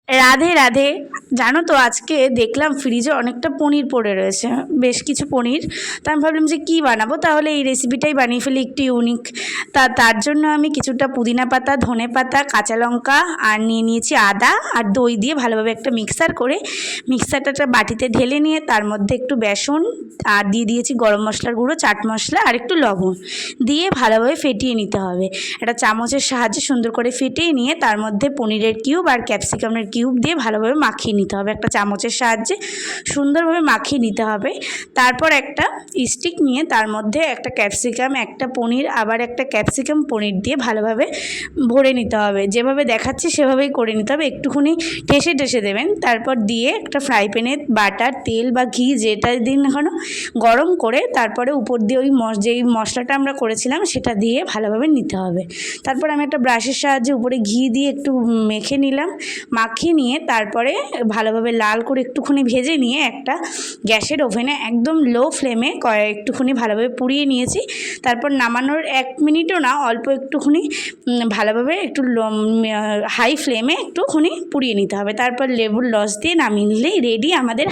রাধে রাধে। জানো তো আজকে দেখলাম ফ্রিজে অনেকটা পনির পড়ে রয়েছে, বেশ কিছু পনির। তা আমি ভাবলাম যে কী বানাবো, তাহলে এই রেসিপিটাই বানিয়ে ফেলি, একটু ইউনিক। তার জন্য আমি কিছুটা পুদিনা পাতা, ধনে পাতা, কাঁচা লঙ্কা আর নিয়ে নিয়েছি আদা আর দই দিয়ে ভালোভাবে একটা মিক্সার করে মিক্সারটা বাটিতে ঢেলে নিয়ে তার মধ্যে একটু বেসন আর দিয়ে দিয়েছি গরম মশলার গুঁড়ো, চাট মশলা আর একটু লবণ দিয়ে ভালোভাবে ফেটিয়ে নিতে হবে। একটা চামচের সাহায্যে সুন্দর করে ফেটিয়ে নিয়ে তার মধ্যে পনিরের কিউব আর ক্যাপসিকামের কিউব দিয়ে ভালোভাবে মাখিয়ে নিতে হবে। একটা চামচের সাহায্যে সুন্দরভাবে মাখিয়ে নিতে হবে। তারপর একটা স্টিক নিয়ে তার মধ্যে একটা ক্যাপসিকাম, একটা পনির, আবার একটা ক্যাপসিকাম পনির দিয়ে ভালোভাবে ভরে নিতে হবে। যেভাবে দেখাচ্ছি সেভাবেই করে নিতে হবে, একটুখানি ঠেসে ঠেসে দেবেন। তারপর দিয়ে একটা ফ্রাই প্যানে বাটার, তেল বা ঘি যেটা দিন এখনও গরম করে তারপরে উপর দিয়ে ওই যেই মশলাটা আমরা করেছিলাম সেটা দিয়ে ভালোভাবে নিতে হবে। তারপর আমি একটা ব্রাশের সাহায্যে উপরে ঘি দিয়ে একটু মেখে নিলাম। মাখিয়ে নিয়ে তারপরে ভালোভাবে লাল করে একটুখানি ভেজে নিয়ে একটা গ্যাসের ওভেনে একদম লো ফ্লেমে একটুখানি ভালোভাবে পুড়িয়ে নিয়েছি। তারপর নামানোর 1 মিনিটও না, অল্প একটুখানি ভালোভাবে একটু হাই ফ্লেমে একটুখানি পুড়িয়ে নিতে হবে। তারপর লেবুর রস দিয়ে নামিয়ে নিলেই রেডি আমাদের